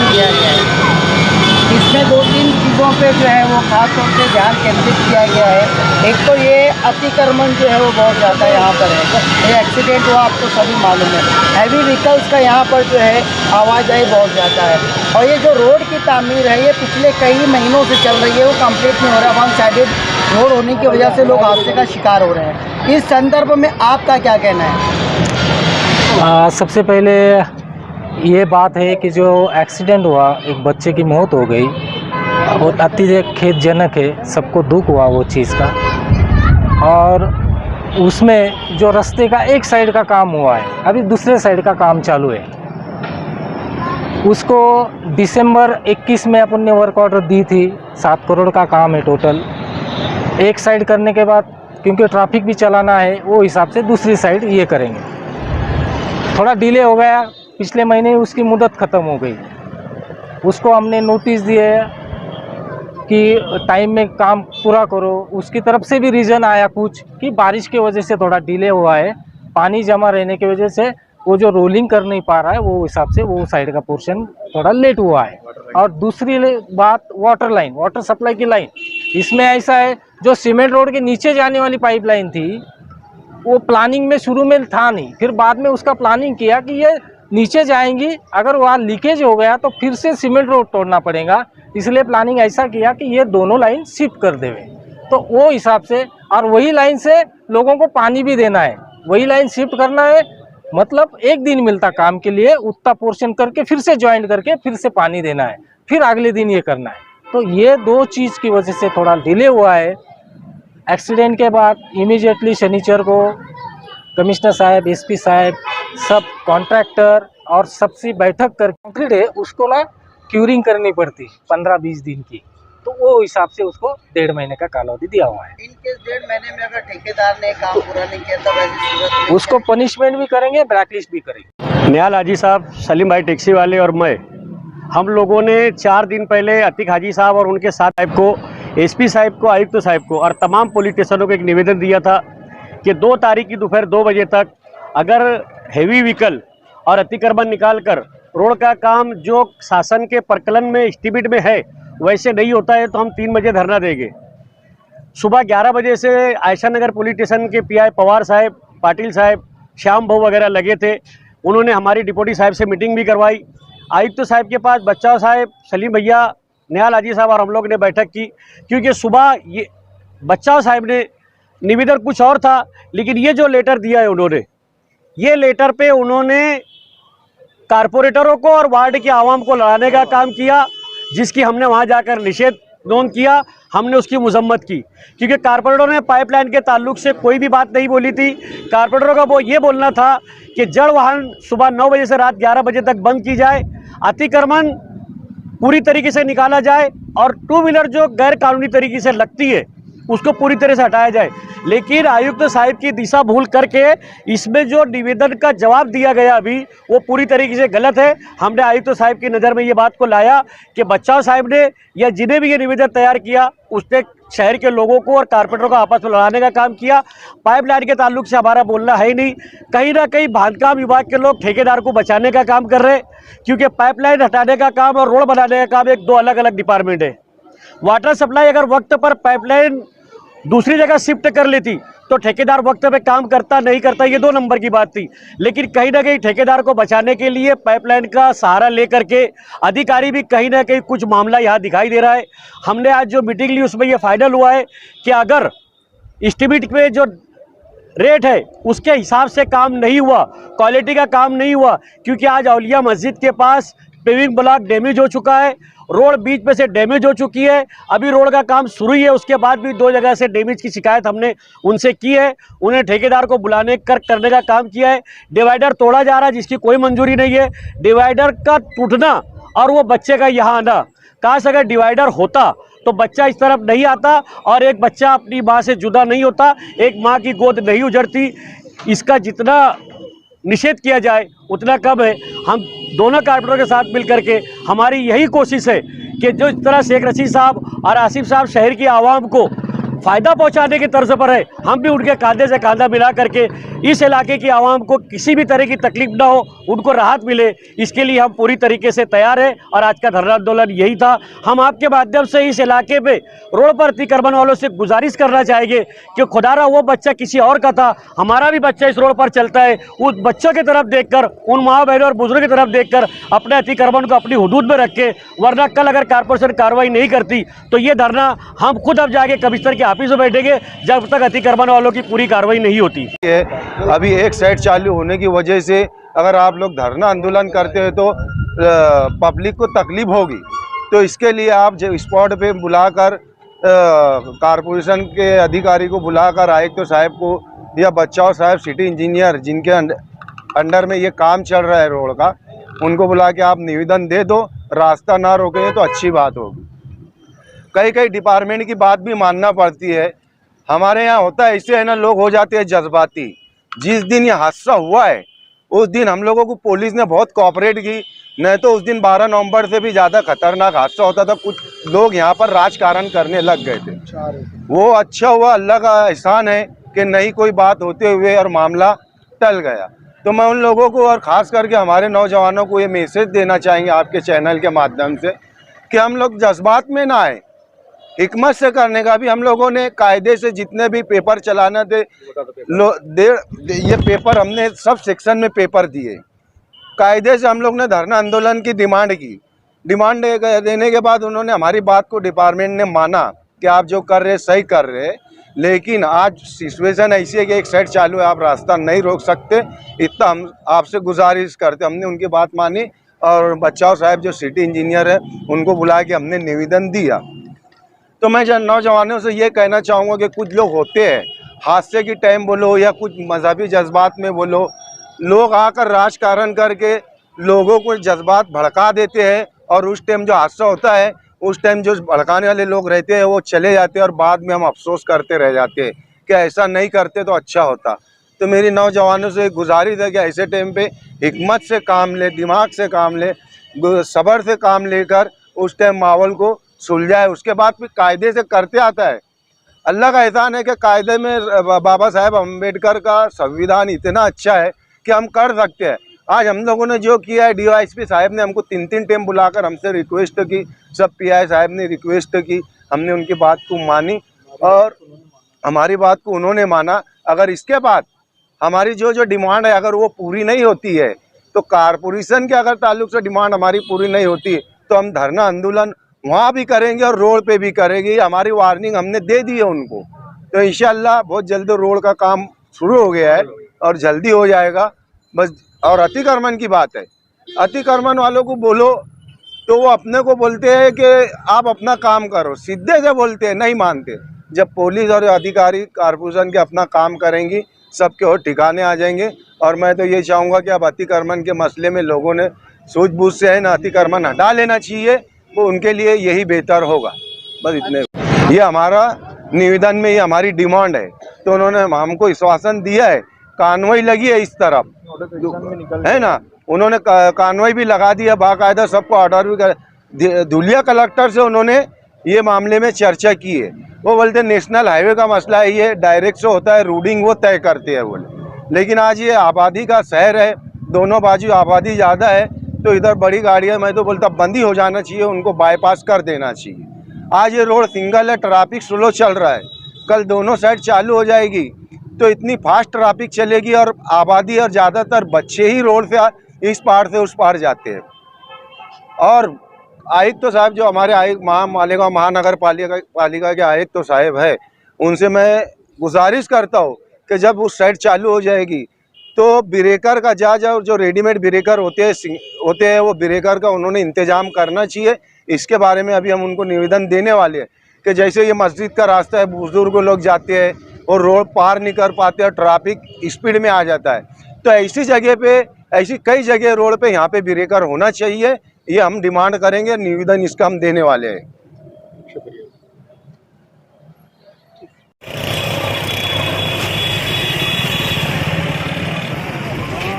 किया गया है। इसमें 2-3 चीज़ों पे जो है वो ख़ास तौर से ध्यान केंद्रित किया गया है। एक तो ये अतिक्रमण जो है वो बहुत ज़्यादा यहाँ पर है। ये एक्सीडेंट हुआ आपको सभी मालूम है। हैवी व्हीकल्स का यहाँ पर जो है आवाजाही बहुत ज़्यादा है। और ये जो रोड की तामीर है ये पिछले कई महीनों से चल रही है, वो कंप्लीट नहीं हो रहा। वन साइडेड रोड होने की वजह से लोग हादसे का शिकार हो रहे हैं। इस संदर्भ में आपका क्या कहना है? सबसे पहले ये बात है कि जो एक्सीडेंट हुआ, एक बच्चे की मौत हो गई, बहुत अति खेदजनक है। सबको दुख हुआ वो चीज़ का। और उसमें जो रास्ते का एक साइड का काम हुआ है, अभी दूसरे साइड का काम चालू है। उसको दिसंबर 21 में अपन ने वर्क ऑर्डर दी थी। 7 करोड़ का काम है टोटल। एक साइड करने के बाद क्योंकि ट्रैफिक भी चलाना है, वो हिसाब से दूसरी साइड ये करेंगे। थोड़ा डिले हो गया, पिछले महीने उसकी मुदत ख़त्म हो गई। उसको हमने नोटिस दिए कि टाइम में काम पूरा करो। उसकी तरफ से भी रीज़न आया कुछ कि बारिश की वजह से थोड़ा डिले हुआ है, पानी जमा रहने की वजह से वो जो रोलिंग कर नहीं पा रहा है, वो हिसाब से वो साइड का पोर्शन थोड़ा लेट हुआ है। और दूसरी बात वाटर लाइन, वाटर सप्लाई की लाइन, इसमें ऐसा है जो सीमेंट रोड के नीचे जाने वाली पाइपलाइन थी, वो प्लानिंग में शुरू में था नहीं। फिर बाद में उसका प्लानिंग किया कि ये नीचे जाएंगी, अगर वहाँ लीकेज हो गया तो फिर से सीमेंट रोड तोड़ना पड़ेगा। इसलिए प्लानिंग ऐसा किया कि ये दोनों लाइन शिफ्ट कर देवे। तो वो हिसाब से, और वही लाइन से लोगों को पानी भी देना है, वही लाइन शिफ्ट करना है। मतलब एक दिन मिलता काम के लिए, उतना पोर्शन करके फिर से ज्वाइंट करके फिर से पानी देना है, फिर अगले दिन ये करना है। तो ये 2 चीज़ की वजह से थोड़ा डिले हुआ है। एक्सीडेंट के बाद इमीडिएटली शनिचर को कमिश्नर साहब, एसपी साहब, सब कॉन्ट्रैक्टर और सबसे बैठक कर कंक्रीट है उसको ना क्यूरिंग करनी पड़ती 15-20 दिन की। तो वो हिसाब से उसको 1.5 महीने का कालावधि दिया हुआ है। इनकेस 1.5 महीने में अगर ठेकेदार ने काम पूरा नहीं किया तब ऐसी सूरत में उसको पनिशमेंट भी करेंगे, ब्लैकलिस्ट भी करेंगे। निहाल हाजी साहब, सलीम भाई टैक्सी वाले और मैं, हम लोगों ने 4 दिन पहले अतीक हाजी साहब और उनके साथ साहब को, एसपी साहब को, आयुक्त साहब को और तमाम पुलिस स्टेशनों को एक निवेदन दिया था कि 2 तारीख की दोपहर 2 बजे तक अगर हेवी व्हीकल और अतिक्रमण निकालकर रोड का काम जो शासन के प्रकलन में एस्टीमेट में है वैसे नहीं होता है तो हम 3 बजे धरना देंगे। सुबह 11 बजे से आयशा नगर पुलिस स्टेशन के पीआई पवार साहब, पाटिल साहब, श्याम भाऊ वगैरह लगे थे। उन्होंने हमारी डिप्टी साहब से मीटिंग भी करवाई। आयुक्त साहब के पास बच्चा साहब, सलीम भैया, निहाल हाजी साहब और हम लोग ने बैठक की, क्योंकि सुबह ये बच्चा साहब ने निवेदन कुछ और था, लेकिन ये जो लेटर दिया है उन्होंने, ये लेटर पे उन्होंने कारपोरेटरों को और वार्ड के आवाम को लड़ाने का काम किया, जिसकी हमने वहाँ जाकर निषेध नोन किया। हमने उसकी मजम्मत की, क्योंकि कारपोरेटरों ने पाइपलाइन के ताल्लुक से कोई भी बात नहीं बोली थी। कारपोरेटरों का वो ये बोलना था कि जड़ वाहन सुबह 9 बजे से रात 11 बजे तक बंद की जाए, अतिक्रमण पूरी तरीके से निकाला जाए और 2 व्हीलर जो गैर कानूनी तरीके से लगती है उसको पूरी तरह से हटाया जाए। लेकिन आयुक्त साहब की दिशा भूल करके इसमें जो निवेदन का जवाब दिया गया अभी वो पूरी तरीके से गलत है। हमने आयुक्त साहब की नज़र में ये बात को लाया कि बच्चा साहब ने या जिन्हें भी ये निवेदन तैयार किया उसने शहर के लोगों को और कारपोरेटरों को आपस में लड़ाने का काम किया। पाइपलाइन के ताल्लुक से हमारा बोलना है ही नहीं। कहीं ना कहीं बांधकाम विभाग के लोग ठेकेदार को बचाने का काम कर रहे हैं, क्योंकि पाइपलाइन हटाने का काम और रोड बनाने का काम एक 2 अलग अलग डिपार्टमेंट है। वाटर सप्लाई अगर वक्त पर पाइपलाइन दूसरी जगह शिफ्ट कर लेती तो ठेकेदार वक्त पे काम करता नहीं करता ये 2 नंबर की बात थी। लेकिन कहीं ना कहीं ठेकेदार को बचाने के लिए पाइपलाइन का सहारा लेकर के अधिकारी भी कहीं ना कहीं कुछ मामला यहाँ दिखाई दे रहा है। हमने आज जो मीटिंग ली उसमें ये फाइनल हुआ है कि अगर एस्टीमेट पे जो रेट है उसके हिसाब से काम नहीं हुआ, क्वालिटी का काम नहीं हुआ, क्योंकि आज औलिया मस्जिद के पास पेविंग ब्लॉक डैमेज हो चुका है, रोड बीच में से डैमेज हो चुकी है, अभी रोड का काम शुरू ही है, उसके बाद भी 2 जगह से डैमेज की शिकायत हमने उनसे की है। उन्हें ठेकेदार को बुलाने करने का काम किया है। डिवाइडर तोड़ा जा रहा है जिसकी कोई मंजूरी नहीं है। डिवाइडर का टूटना और वो बच्चे का यहाँ आना, काश अगर डिवाइडर होता तो बच्चा इस तरफ नहीं आता और एक बच्चा अपनी माँ से जुदा नहीं होता, एक माँ की गोद नहीं उजड़ती। इसका जितना निषेध किया जाए उतना कम है। हम दोनों कारपोरेटरों के साथ मिलकर के हमारी यही कोशिश है कि जो इस तरह शेख रशीद साहब और आसिफ साहब शहर की आवाम को फ़ायदा पहुंचाने की तर्ज पर है। हम भी उनके कांधे से कांधा मिला करके इस इलाके की आवाम को किसी भी तरह की तकलीफ ना हो, उनको राहत मिले, इसके लिए हम पूरी तरीके से तैयार हैं। और आज का धरना आंदोलन यही था। हम आपके माध्यम से इस इलाके पे रोड पर अतिक्रमण वालों से गुजारिश करना चाहेंगे कि खुदारा वो बच्चा किसी और का था, हमारा भी बच्चा इस रोड पर चलता है, उस बच्चों की तरफ देखकर, उन माँ बहनों और बुजुर्गों की तरफ देखकर अपने अतिक्रमण को अपनी हुदूद में रखे, वरना कल अगर कारपोरेशन कार्रवाई नहीं करती तो ये धरना हम खुद अब जाके कमिश्नर के ऑफिस में बैठेंगे जब तक अतिक्रमण वालों की पूरी कार्रवाई नहीं होती। अभी एक साइड चालू होने की वजह से अगर आप लोग धरना आंदोलन करते हैं तो पब्लिक को तकलीफ होगी, तो इसके लिए आप स्पॉट पे बुलाकर कारपोरेशन के अधिकारी को बुलाकर आयुक्त साहब को या बचाओ साहब सिटी इंजीनियर जिनके अंडर में ये काम चल रहा है रोड का, उनको बुला के आप निवेदन दे दो, रास्ता ना रोकेंगे तो अच्छी बात होगी। कई कई डिपार्टमेंट की बात भी मानना पड़ती है। हमारे यहाँ होता है इससे है ना, लोग हो जाते हैं जज्बाती। जिस दिन ये हादसा हुआ है उस दिन हम लोगों को पुलिस ने बहुत कोऑपरेट की, नहीं तो उस दिन 12 नवंबर से भी ज़्यादा खतरनाक हादसा होता था। कुछ लोग यहाँ पर राजकारण करने लग गए थे। वो अच्छा हुआ, अल्लाह का एहसान है कि नहीं कोई बात होते हुए और मामला टल गया। तो मैं उन लोगों को और ख़ास करके हमारे नौजवानों को ये मैसेज देना चाहेंगे आपके चैनल के माध्यम से कि हम लोग जज्बात में ना आए, हिकमत से करने का। भी हम लोगों ने कायदे से जितने भी पेपर चलाना थे ये पेपर हमने सब सेक्शन में पेपर दिए। कायदे से हम लोग ने धरना आंदोलन की डिमांड की। डिमांड देने के बाद उन्होंने हमारी बात को डिपार्टमेंट ने माना कि आप जो कर रहे सही कर रहे, लेकिन आज सिचुएशन ऐसी है कि एक साइड चालू है, आप रास्ता नहीं रोक सकते, इतना हम आपसे गुजारिश करते। हमने उनकी बात मानी और बचाओ साहब जो सिटी इंजीनियर है उनको बुला के हमने निवेदन दिया। तो मैं नौजवानों से ये कहना चाहूँगा कि कुछ लोग होते हैं हादसे की टाइम बोलो या कुछ मजहबी जज्बात में बोलो, लोग आकर राजकारण करके लोगों को जज्बात भड़का देते हैं और उस टाइम जो हादसा होता है उस टाइम जो भड़काने वाले लोग रहते हैं वो चले जाते हैं और बाद में हम अफसोस करते रह जाते हैं कि ऐसा नहीं करते तो अच्छा होता। तो मेरी नौजवानों से गुजारिश है कि ऐसे टाइम पे हिकमत से काम ले, दिमाग से काम ले, सब्र से काम लेकर उस टाइम माहौल को सुलझाए। उसके बाद फिर कायदे से करते आता है। अल्लाह का एहसान है कि कायदे में बाबा साहेब अम्बेडकर का संविधान इतना अच्छा है कि हम कर सकते हैं। आज हम लोगों ने जो किया है, DYSP साहब ने हमको 3 टाइम बुलाकर हमसे रिक्वेस्ट की, सब PI साहब ने रिक्वेस्ट की, हमने उनकी बात को मानी और हमारी बात को उन्होंने माना। अगर इसके बाद हमारी जो डिमांड है अगर वो पूरी नहीं होती है तो कारपोरेशन के अगर ताल्लुक से डिमांड हमारी पूरी नहीं होती तो हम धरना आंदोलन वहाँ भी करेंगे और रोड पे भी करेंगे। हमारी वार्निंग हमने दे दी है उनको। तो इंशाल्लाह बहुत जल्द रोड का काम शुरू हो गया है और जल्दी हो जाएगा बस। और अतिक्रमण की बात है, अतिक्रमण वालों को बोलो तो वो अपने को बोलते हैं कि आप अपना काम करो, सीधे से बोलते हैं, नहीं मानते। जब पुलिस और अधिकारी कारपोरेशन के अपना काम करेंगी सबके और ठिकाने आ जाएंगे। और मैं तो ये चाहूँगा कि अब अतिक्रमण के मसले में लोगों ने सूझबूझ से है ना अतिक्रमण हटा लेना चाहिए, वो उनके लिए यही बेहतर होगा। बस इतने, ये हमारा निवेदन में ये हमारी डिमांड है। तो उन्होंने हमको आश्वासन दिया है, कार्रवाई लगी है इस तरफ है ना, उन्होंने कार्रवाई भी लगा दिया बाकायदा, सबको ऑर्डर भी कर। धुलिया कलेक्टर से उन्होंने ये मामले में चर्चा की है। वो बोलते नेशनल हाईवे का मसला है, ये डायरेक्ट से होता है, रूटिंग वो तय करते हैं बोले। लेकिन आज ये आबादी का शहर है, दोनों बाजू आबादी ज़्यादा है, तो इधर बड़ी गाड़ियाँ मैं तो बोलता बंद ही हो जाना चाहिए, उनको बाईपास कर देना चाहिए। आज ये रोड सिंगल है, ट्रैफिक स्लो चल रहा है, कल दोनों साइड चालू हो जाएगी तो इतनी फास्ट ट्रैफिक चलेगी और आबादी और ज़्यादातर बच्चे ही रोड से इस पार से उस पार जाते हैं। और आयुक्त तो साहब जो हमारे आयुक्त मालेगांव महानगर पालिका के आयुक्त तो साहब है, उनसे मैं गुजारिश करता हूँ कि जब उस साइड चालू हो जाएगी तो ब्रेकर का जो रेडीमेड ब्रेकर होते हैं वो ब्रेकर का उन्होंने इंतजाम करना चाहिए। इसके बारे में अभी हम उनको निवेदन देने वाले हैं कि जैसे ये मस्जिद का रास्ता है, बुजुर्ग लोग जाते हैं और रोड पार नहीं कर पाते और ट्रैफिक स्पीड में आ जाता है, तो ऐसी जगह पे, ऐसी कई जगह रोड पे यहाँ पे ब्रेकर होना चाहिए। ये हम डिमांड करेंगे, निवेदन इसका हम देने वाले हैं। शुक्रिया।